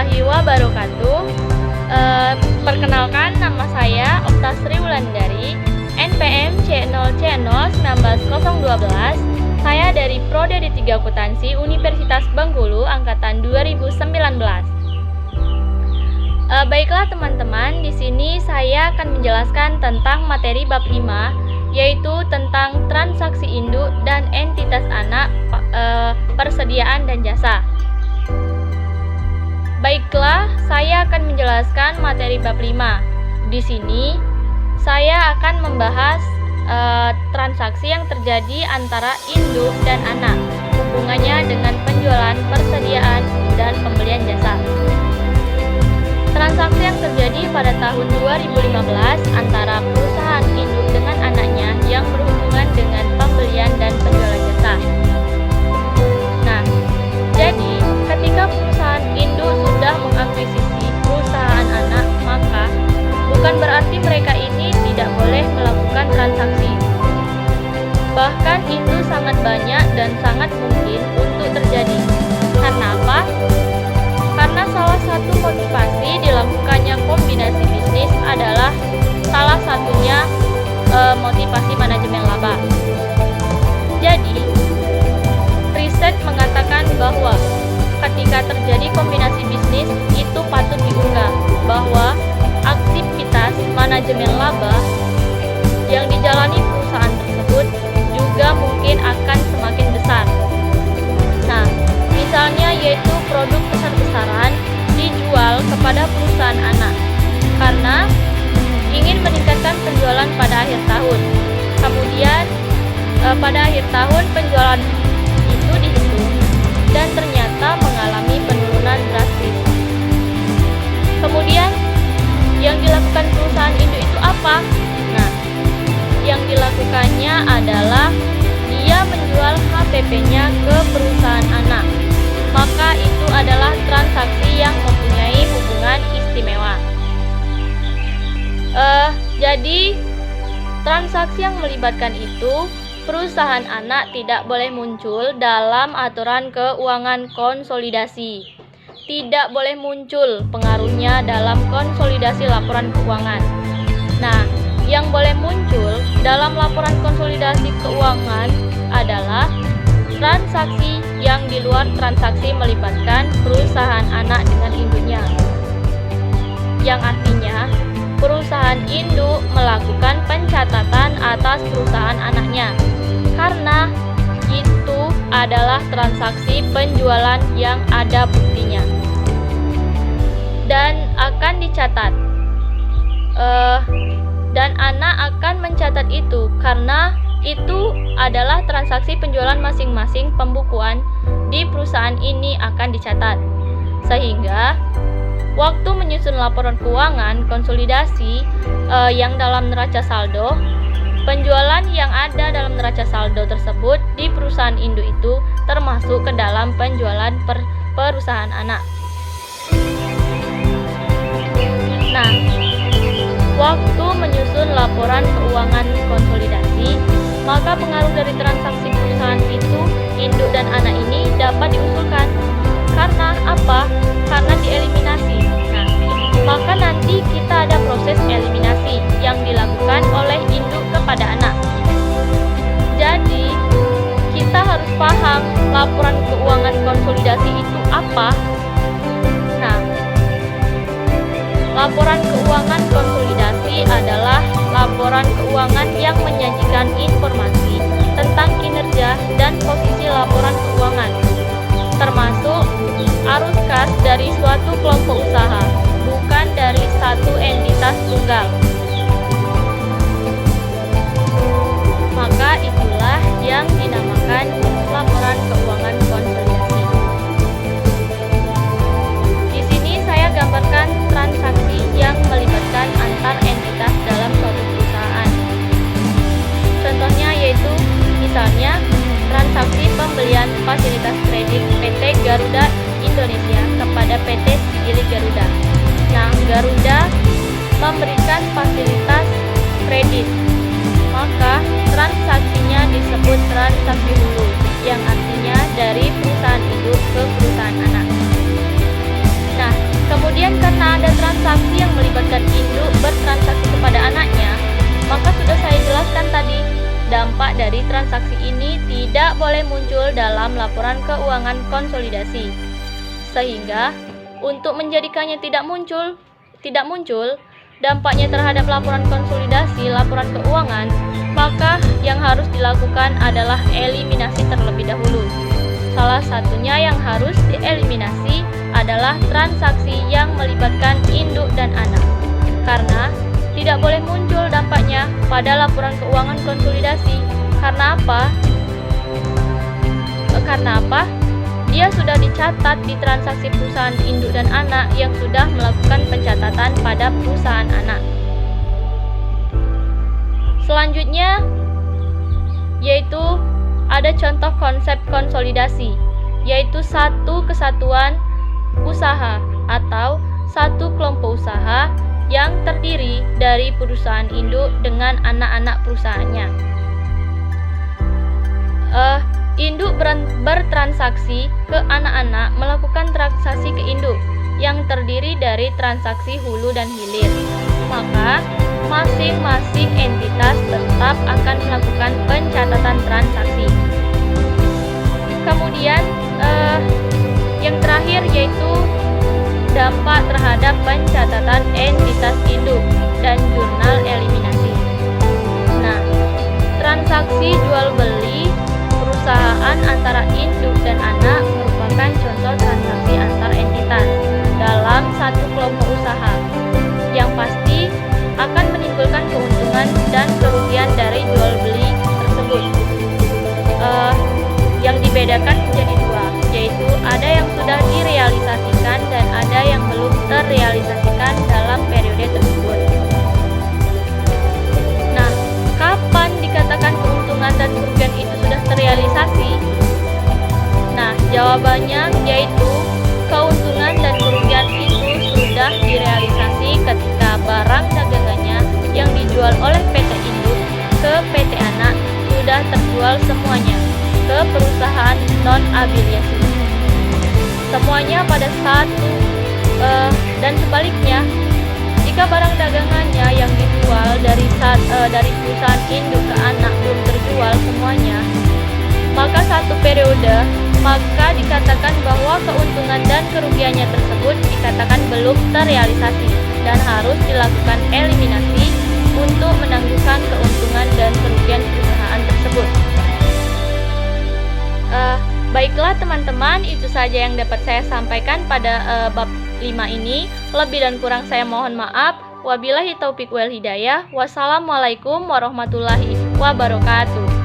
warahmatullahi wabarakatuh. Perkenalkan, nama saya Oktasri Wulandari, NPM C0C01912. Saya dari Prodi D3 Akuntansi Universitas Bengkulu angkatan 2019. Baiklah teman-teman, di sini saya akan menjelaskan tentang materi bab 5, yaitu tentang transaksi induk dan entitas anak, persediaan dan jasa. Baiklah, saya akan menjelaskan materi bab 5. Di sini saya akan membahas transaksi yang terjadi antara induk dan anak, hubungannya dengan penjualan, persediaan, dan pembelian jasa. Transaksi yang terjadi pada tahun 2015 antara perusahaan induk dengan anaknya yang berhubungan dengan pembelian dan penjualan jasa. Nah, jadi ketika perusahaan induk sudah mengakuisisi perusahaan anak, maka bukan berarti mereka ini tidak boleh melakukan transaksi. Bahkan itu sangat banyak dan sangat mungkin untuk terjadi. Karena apa? Karena salah satu motivasi dilakukannya kombinasi bisnis adalah salah satunya motivasi manajemen laba. Jadi, riset mengatakan bahwa ketika terjadi kombinasi bisnis itu patut diunggah bahwa aktivitas manajemen laba yang dijalani perusahaan tersebut juga mungkin akan semakin besar. Nah, misalnya yaitu produk besar-besaran dijual kepada perusahaan anak karena ingin meningkatkan penjualan pada akhir tahun. Kemudian pada akhir tahun penjualan itu dihitung dan ternyata mengalami penurunan drastis. Kemudian yang dilakukan perusahaan induk itu apa? Nah, yang dilakukannya adalah dia menjual HPP-nya ke perusahaan anak. Maka itu adalah transaksi yang mempunyai hubungan istimewa. Jadi transaksi yang melibatkan itu perusahaan anak tidak boleh muncul dalam aturan keuangan konsolidasi. Tidak boleh muncul pengaruhnya dalam konsolidasi laporan keuangan. Nah, yang boleh muncul dalam laporan konsolidasi keuangan adalah transaksi yang di luar transaksi melibatkan perusahaan anak dengan induknya. Yang artinya, perusahaan induk melakukan pencatatan atas perusahaan anaknya. Karena itu adalah transaksi penjualan yang ada buktinya. Dan akan dicatat. Dan anak akan mencatat itu karena itu adalah transaksi penjualan masing-masing pembukuan di perusahaan ini akan dicatat. Sehingga waktu menyusun laporan keuangan konsolidasi yang dalam neraca saldo, penjualan yang ada dalam neraca saldo tersebut di perusahaan induk itu termasuk ke dalam penjualan perusahaan anak. Nah, waktu menyusun laporan keuangan konsolidasi, maka pengaruh dari transaksi perusahaan itu, induk dan anak ini dapat diusulkan. Karena apa? Karena dieliminasi. Nah, maka nanti kita ada proses eliminasi yang dilakukan oleh induk kepada anak. Jadi, kita harus paham laporan keuangan konsolidasi itu apa. Nah, laporan keuangan konsolidasi adalah laporan keuangan yang menyajikan informasi tentang kinerja dan posisi laporan keuangan, termasuk arus kas dari suatu kelompok usaha, bukan dari satu entitas tunggal. Maka itulah yang dinamakan laporan keuangan konsolidasi. Di sini saya gambarkan transaksi yang melibatkan antar entitas dalam suatu perusahaan. Contohnya yaitu misalnya transaksi pembelian fasilitas kredit PT Garuda Indonesia kepada PT Cigilik Garuda. Nah, Garuda memberikan fasilitas kredit, maka transaksinya disebut transaksi hulu, yang artinya dari perusahaan induk ke perusahaan anak. Nah, ada transaksi yang melibatkan induk bertransaksi kepada anaknya, maka sudah saya jelaskan tadi, dampak dari transaksi ini tidak boleh muncul dalam laporan keuangan konsolidasi. Sehingga, untuk menjadikannya tidak muncul, dampaknya terhadap laporan konsolidasi, laporan keuangan, maka yang harus dilakukan adalah eliminasi terlebih dahulu. Salah satunya yang harus dieliminasi adalah transaksi yang melibatkan induk dan anak. Karena tidak boleh muncul dampaknya pada laporan keuangan konsolidasi. Karena apa? Dia sudah dicatat di transaksi perusahaan induk dan anak yang sudah melakukan pencatatan pada perusahaan anak. Selanjutnya yaitu ada contoh konsep konsolidasi, yaitu satu kesatuan usaha atau satu kelompok usaha yang terdiri dari perusahaan induk dengan anak-anak perusahaannya. Induk bertransaksi ke anak-anak melakukan transaksi ke induk yang terdiri dari transaksi hulu dan hilir. Maka masing-masing entitas tetap akan melakukan pencatatan transaksi. Kemudian yang terakhir yaitu dampak terhadap pencatatan entitas induk dan jurnal eliminasi. Nah, transaksi jual beli perusahaan antara induk dan anak merupakan contoh transaksi antar entitas dalam satu kelompok usaha yang pasti akan menimbulkan keuntungan dan kerugian dari jual beli tersebut. Yang dibedakan menjadi dua, yaitu ada yang sudah direalisasikan dan ada yang belum terrealisasikan dalam periode tersebut. Nah, kapan dikatakan keuntungan dan kerugian itu sudah terrealisasi? Nah, jawabannya yaitu keuntungan dan kerugian itu sudah direalisasi ketika barang dagangannya yang dijual oleh PT induk ke PT anak sudah terjual semuanya ke perusahaan non-afiliasi. Semuanya pada satu dan sebaliknya, jika barang dagangannya yang dijual dari perusahaan induk ke anak belum terjual semuanya, maka satu periode, maka dikatakan bahwa keuntungan dan kerugiannya tersebut dikatakan belum terrealisasi dan harus dilakukan eliminasi untuk menangguhkan keuntungan dan kerugian perusahaan tersebut. Baiklah teman-teman, itu saja yang dapat saya sampaikan pada bab 5 ini. Lebih dan kurang saya mohon maaf. Wabillahi taufiq wal hidayah. Wassalamualaikum warahmatullahi wabarakatuh.